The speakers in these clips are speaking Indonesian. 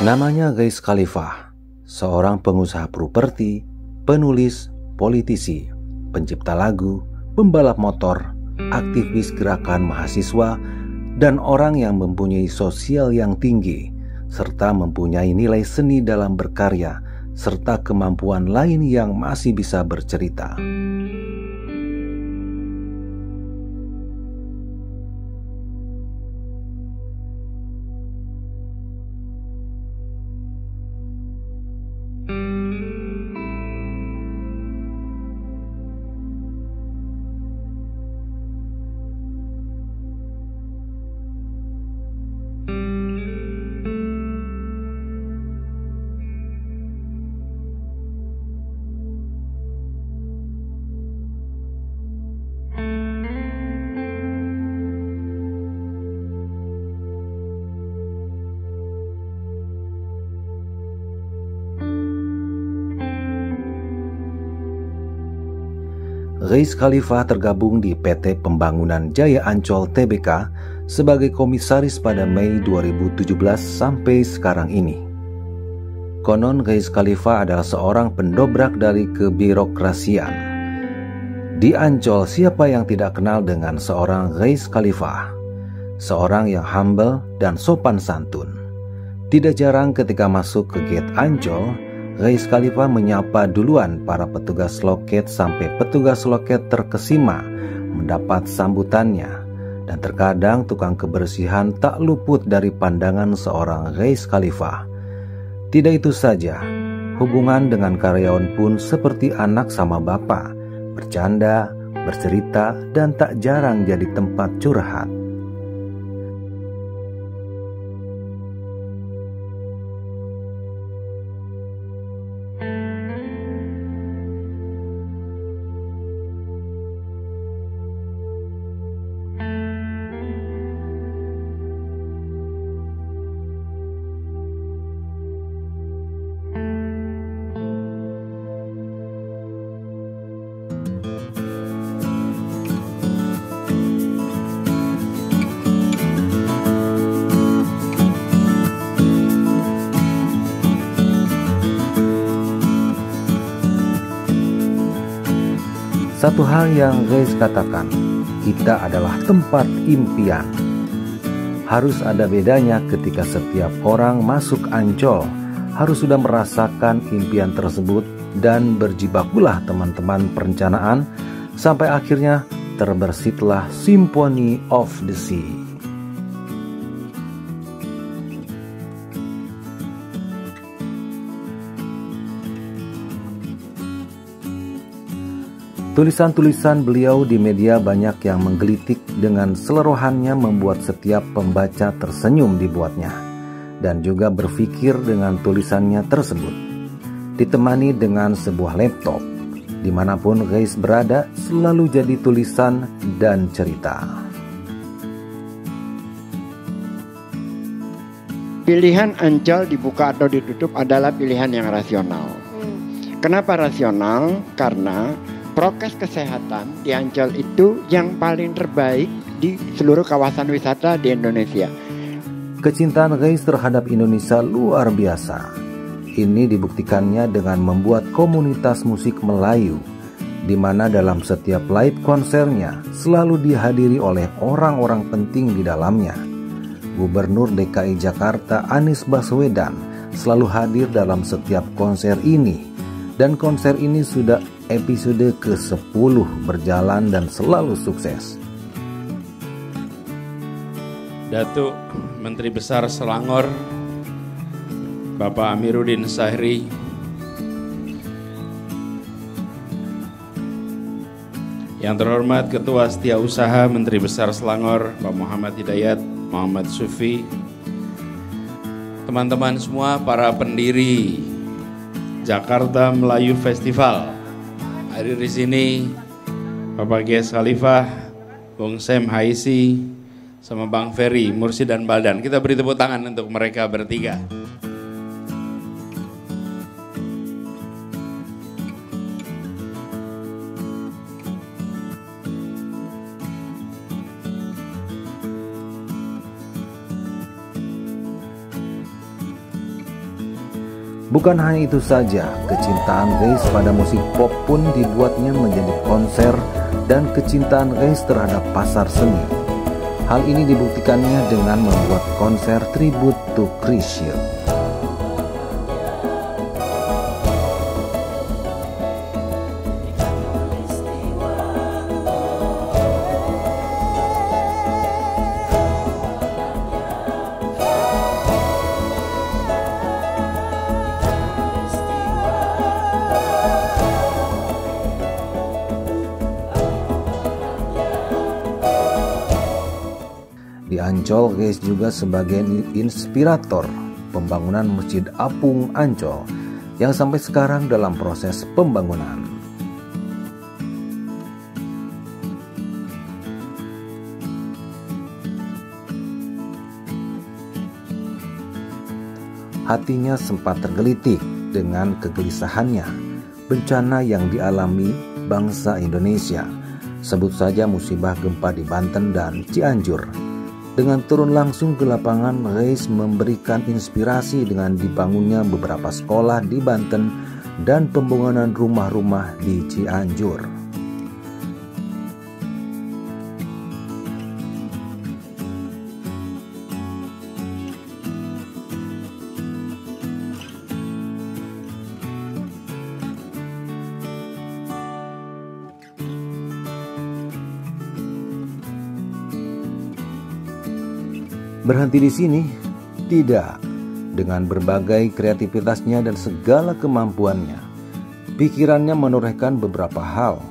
Namanya Ghiz Khalifa, seorang pengusaha properti, penulis, politisi, pencipta lagu, pembalap motor, aktivis gerakan mahasiswa, dan orang yang mempunyai sosial yang tinggi, serta mempunyai nilai seni dalam berkarya, serta kemampuan lain yang masih bisa bercerita. Ghiz Khalifa tergabung di PT Pembangunan Jaya Ancol Tbk sebagai komisaris pada Mei 2017 sampai sekarang ini. Konon Ghiz Khalifa adalah seorang pendobrak dari kebirokrasian. Di Ancol, siapa yang tidak kenal dengan seorang Ghiz Khalifa? Seorang yang humble dan sopan santun. Tidak jarang ketika masuk ke gate Ancol, Ghiz Khalifa menyapa duluan para petugas loket sampai petugas loket terkesima mendapat sambutannya, dan terkadang tukang kebersihan tak luput dari pandangan seorang Ghiz Khalifa. Tidak itu saja, hubungan dengan karyawan pun seperti anak sama bapak, bercanda, bercerita, dan tak jarang jadi tempat curhat. Satu hal yang Ghiz katakan, kita adalah tempat impian. Harus ada bedanya ketika setiap orang masuk Ancol harus sudah merasakan impian tersebut, dan berjibakulah teman-teman perencanaan sampai akhirnya terbersitlah Symphony of the Sea. Tulisan-tulisan beliau di media banyak yang menggelitik, dengan selerohannya membuat setiap pembaca tersenyum dibuatnya, dan juga berpikir dengan tulisannya tersebut. Ditemani dengan sebuah laptop, dimanapun Ghiz berada selalu jadi tulisan dan cerita. Pilihan Ancol dibuka atau ditutup adalah pilihan yang rasional. Kenapa rasional? Karena prokes kesehatan di Ancol itu yang paling terbaik di seluruh kawasan wisata di Indonesia. Kecintaan Ghiz terhadap Indonesia luar biasa. Ini dibuktikannya dengan membuat komunitas musik Melayu, di mana dalam setiap live konsernya selalu dihadiri oleh orang-orang penting di dalamnya. Gubernur DKI Jakarta Anies Baswedan selalu hadir dalam setiap konser ini, dan konser ini sudah episode ke-10 berjalan dan selalu sukses. Datuk Menteri Besar Selangor Bapak Amiruddin Syahri, yang terhormat Ketua Setiausaha Menteri Besar Selangor Pak Muhammad Hidayat Muhammad Sufi, teman-teman semua, para pendiri Jakarta Melayu Festival, hadir di sini Bapak Ghiz Khalifa, Bung Sam Haisi, sama Bang Ferry, Mursi dan Baldan. Kita beri tepuk tangan untuk mereka bertiga. Bukan hanya itu saja, kecintaan Reis pada musik pop pun dibuatnya menjadi konser dan kecintaan Reis terhadap pasar seni. Hal ini dibuktikannya dengan membuat konser tribute to Chrisye. Di Ancol, Reis juga sebagai inspirator pembangunan Masjid Apung Ancol yang sampai sekarang dalam proses pembangunan. Hatinya sempat tergelitik dengan kegelisahannya bencana yang dialami bangsa Indonesia. Sebut saja musibah gempa di Banten dan Cianjur. Dengan turun langsung ke lapangan, Reis memberikan inspirasi dengan dibangunnya beberapa sekolah di Banten dan pembangunan rumah-rumah di Cianjur. Berhenti di sini? Tidak. Dengan berbagai kreativitasnya dan segala kemampuannya, pikirannya menorehkan beberapa hal.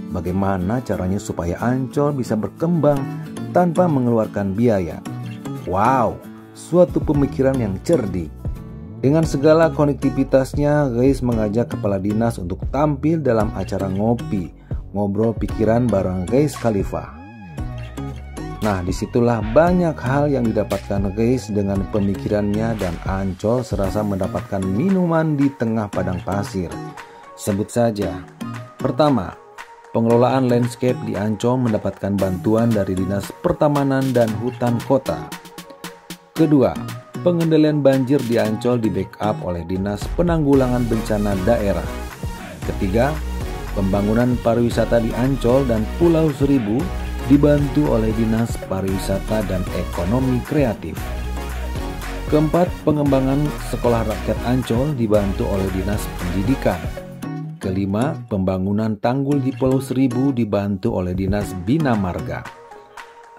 Bagaimana caranya supaya Ancol bisa berkembang tanpa mengeluarkan biaya. Wow, suatu pemikiran yang cerdik. Dengan segala konektivitasnya, Reis mengajak kepala dinas untuk tampil dalam acara ngopi, ngobrol pikiran bareng Reis Khalifa. Nah, disitulah banyak hal yang didapatkan Reis dengan pemikirannya dan Ancol serasa mendapatkan minuman di tengah padang pasir. Sebut saja. Pertama, pengelolaan landscape di Ancol mendapatkan bantuan dari Dinas Pertamanan dan Hutan Kota. Kedua, pengendalian banjir di Ancol di backup oleh Dinas Penanggulangan Bencana Daerah. Ketiga, pembangunan pariwisata di Ancol dan Pulau Seribu dibantu oleh Dinas Pariwisata dan Ekonomi Kreatif. Keempat, pengembangan Sekolah Rakyat Ancol dibantu oleh Dinas Pendidikan. Kelima, pembangunan tanggul di Pulau Seribu dibantu oleh Dinas Bina Marga.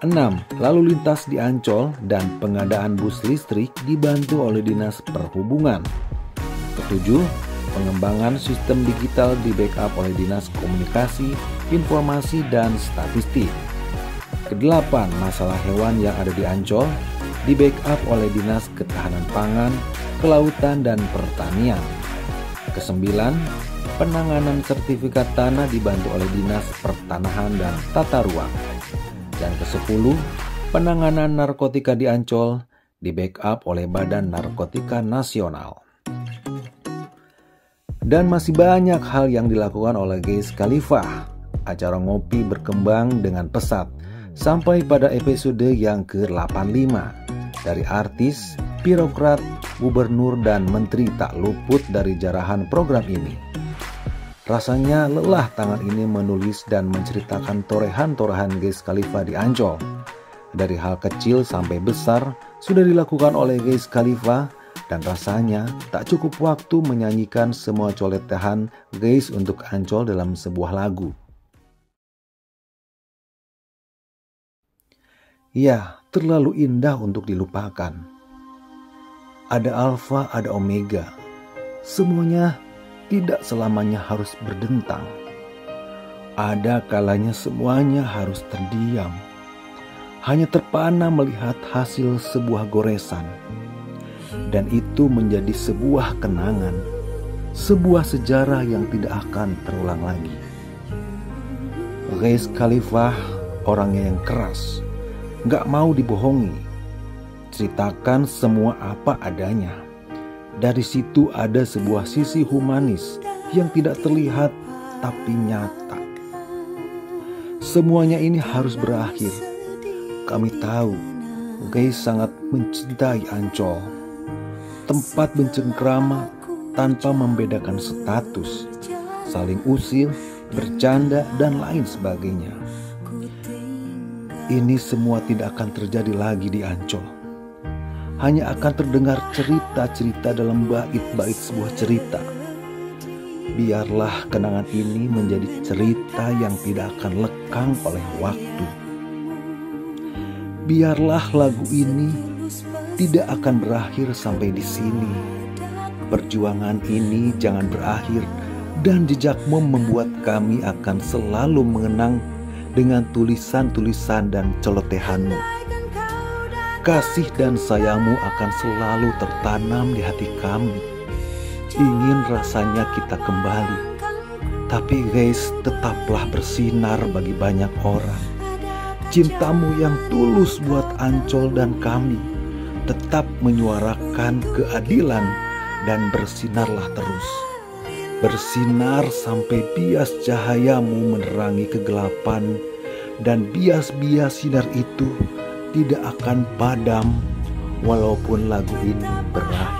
6. Lalu lintas di Ancol dan pengadaan bus listrik dibantu oleh Dinas Perhubungan. Ketujuh, pengembangan sistem digital di backup oleh Dinas Komunikasi, Informasi, dan Statistik. Kedelapan, masalah hewan yang ada di Ancol di backup oleh Dinas Ketahanan Pangan, Kelautan, dan Pertanian. Kesembilan, penanganan sertifikat tanah dibantu oleh Dinas Pertanahan dan Tata Ruang. Dan ke-10, penanganan narkotika di Ancol di backup oleh Badan Narkotika Nasional. Dan masih banyak hal yang dilakukan oleh Reis Khalifa. Acara ngopi berkembang dengan pesat sampai pada episode yang ke-85. Dari artis, birokrat, gubernur, dan menteri tak luput dari jarahan program ini. Rasanya lelah tangan ini menulis dan menceritakan torehan-torehan Reis Khalifa di Ancol. Dari hal kecil sampai besar sudah dilakukan oleh Reis Khalifa, dan rasanya tak cukup waktu menyanyikan semua coletehan Reis untuk Ancol dalam sebuah lagu. Ya, terlalu indah untuk dilupakan. Ada alfa, ada omega. Semuanya tidak selamanya harus berdentang. Ada kalanya semuanya harus terdiam. Hanya terpana melihat hasil sebuah goresan. Dan itu menjadi sebuah kenangan, sebuah sejarah yang tidak akan terulang lagi. Reis Khalifa orangnya yang keras, gak mau dibohongi. Ceritakan semua apa adanya. Dari situ ada sebuah sisi humanis yang tidak terlihat tapi nyata. Semuanya ini harus berakhir. Kami tahu Reis sangat mencintai Ancol, tempat bencengkrama, tanpa membedakan status, saling usir, bercanda, dan lain sebagainya. Ini semua tidak akan terjadi lagi di Ancol. Hanya akan terdengar cerita-cerita dalam bait-bait sebuah cerita. Biarlah kenangan ini menjadi cerita yang tidak akan lekang oleh waktu. Biarlah lagu ini tidak akan berakhir sampai di sini. Perjuangan ini jangan berakhir, dan jejakmu membuat kami akan selalu mengenang dengan tulisan-tulisan dan celotehanmu. Kasih dan sayangmu akan selalu tertanam di hati kami. Ingin rasanya kita kembali, tapi guys, tetaplah bersinar bagi banyak orang. Cintamu yang tulus buat Ancol dan kami tetap menyuarakan keadilan, dan bersinarlah terus. Bersinar sampai bias cahayamu menerangi kegelapan, dan bias-bias sinar itu tidak akan padam walaupun lagu ini berakhir.